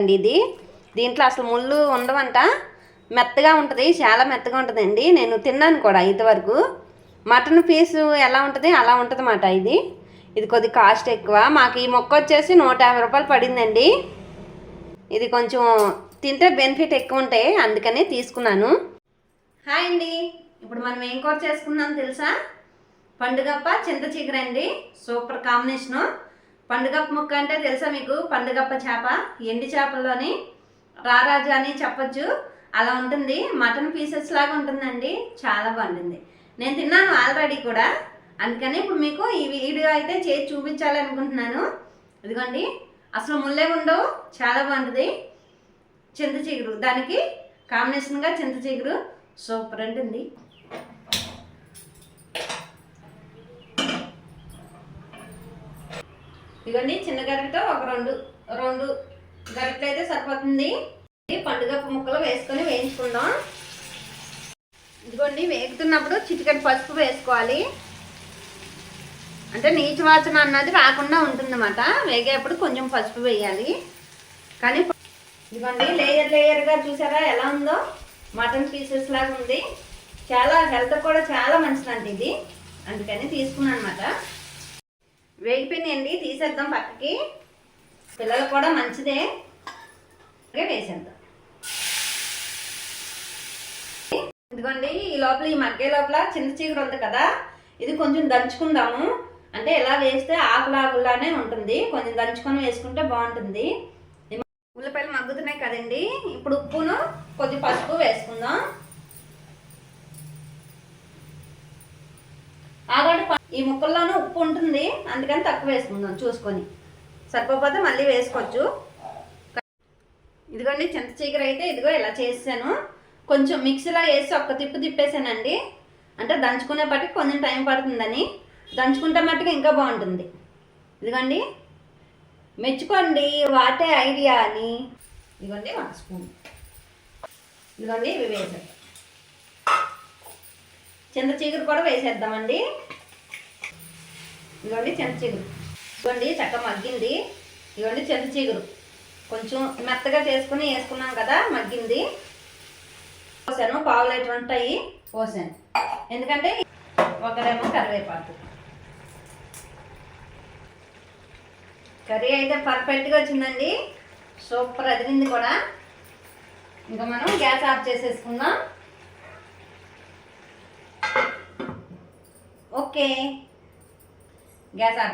అండి ఇది దీంట్లో అసలు ముళ్ళు ఉండవంట, మెత్తగా ఉంటుంది, చాలా మెత్తగా ఉంటుందండి. నేను తిన్నాను కూడా ఇంతవరకు. మటన్ పీసు ఎలా ఉంటుంది అలా ఉంటుంది అన్నమాట. ఇది కొద్ది కాస్ట్ ఎక్కువ. మాకు ఈ మొక్క వచ్చేసి 150 రూపాయలు పడిందండి. ఇది కొంచెం తింటే బెనిఫిట్ ఎక్కువ ఉంటాయి, అందుకనే తీసుకున్నాను. హాయ్ అండి, ఇప్పుడు మనం ఏం కూర చేసుకుందాం తెలుసా? పండుగప్ప చింత చిగురండి, సూపర్ కాంబినేషను. పండుగప్ప ముక్క అంటే తెలుసా మీకు? పండుగప్ప చేప, ఎండి చేపల్లోని రారాజు అని చెప్పొచ్చు, అలా ఉంటుంది. మటన్ పీసెస్ లాగా ఉంటుందండి, చాలా బాగుంటుంది. నేను తిన్నాను ఆల్రెడీ కూడా, అందుకని ఇప్పుడు మీకు ఈ వీడియో అయితే చేసి చూపించాలనుకుంటున్నాను. ఇదిగోండి, అసలు ముళ్ళే ఉండవు, చాలా బాగుంటుంది. చింత చిగురు, దానికి కాంబినేషన్గా చింత చిగురు సూపర్ ఉంటుంది. ఇదిగోండి, చిన్న గరిటతో ఒక రెండు గరిటలు అయితే సరిపోతుంది. పండుగప్ప ముక్కలు వేసుకొని వేయించుకుందాం. ఇదిగోండి, వేగుతున్నప్పుడు చిటికెడు పసుపు వేసుకోవాలి, అంటే నీచు వాసన అన్నది రాకుండా ఉంటుందన్నమాట. వేగేప్పుడు కొంచెం పసుపు వేయాలి. కానీ ఇదిగోండి, లేయర్గా చూసారా ఎలా ఉందో? మటన్ పీసెస్ లాగా ఉంది. చాలా హెల్త్ కూడా చాలా మంచిదండి ఇది, అందుకని తీసుకున్నాను అనమాట. వేగిపోయినాయండి, తీసేద్దాం పక్కకి. పిల్లలకు కూడా మంచిదే, వేసేద్దాం. ఇదిగోండి, ఈ లోపల ఈ మగ్గే లోపల చింత చిగురు ఉంది కదా, ఇది కొంచెం దంచుకుందాము. అంటే ఎలా వేస్తే ఆకులాగులానే ఉంటుంది, కొంచెం దంచుకొని వేసుకుంటే బాగుంటుంది. ఉల్లిపాయలు మగ్గుతున్నాయి కదండి, ఇప్పుడు ఉప్పును కొద్ది పసుపు వేసుకుందాం. ఆల్రెడీ ఈ ముక్కల్లోనూ ఉప్పు ఉంటుంది, అందుకని తక్కువ వేసుకుందాం చూసుకొని. సరిపోతే మళ్ళీ వేసుకోవచ్చు. ఇదిగోండి, చింత చిగురు అయితే ఇదిగో ఇలా చేసాను. కొంచెం మిక్సీలో వేసి ఒక్క తిప్పు తిప్పేసానండి, అంటే దంచుకునే పట్టుకు కొంచెం టైం పడుతుందని. దంచుకుంటే మట్టుకు ఇంకా బాగుంటుంది. ఇదిగోండి, మెచ్చుకోండి, వాటే ఐడియా అని. ఇదిగోండి 1 స్పూన్. ఇదిగోండి, ఇవి వేసేద్దాం. చింత చిగురు కూడా వేసేద్దామండి. ఇదిగోండి చింత చిగురు, ఇదిగోండి చక్కగా మగ్గింది. ఇదిగోండి చింత చిగురు కొంచెం మెత్తగా చేసుకుని వేసుకున్నాం కదా, మగ్గింది. పోసాను, 1/2 లీటర్ ఉంటాయి పోసాను, ఎందుకంటే ఒకరేమో కరివేపాకు. కర్రీ అయితే పర్ఫెక్ట్గా వచ్చిందండి, సూపర్ అదిరింది కూడా. ఇంకా మనం గ్యాస్ ఆఫ్ చేసేసుకుందాం. Okay, gas off.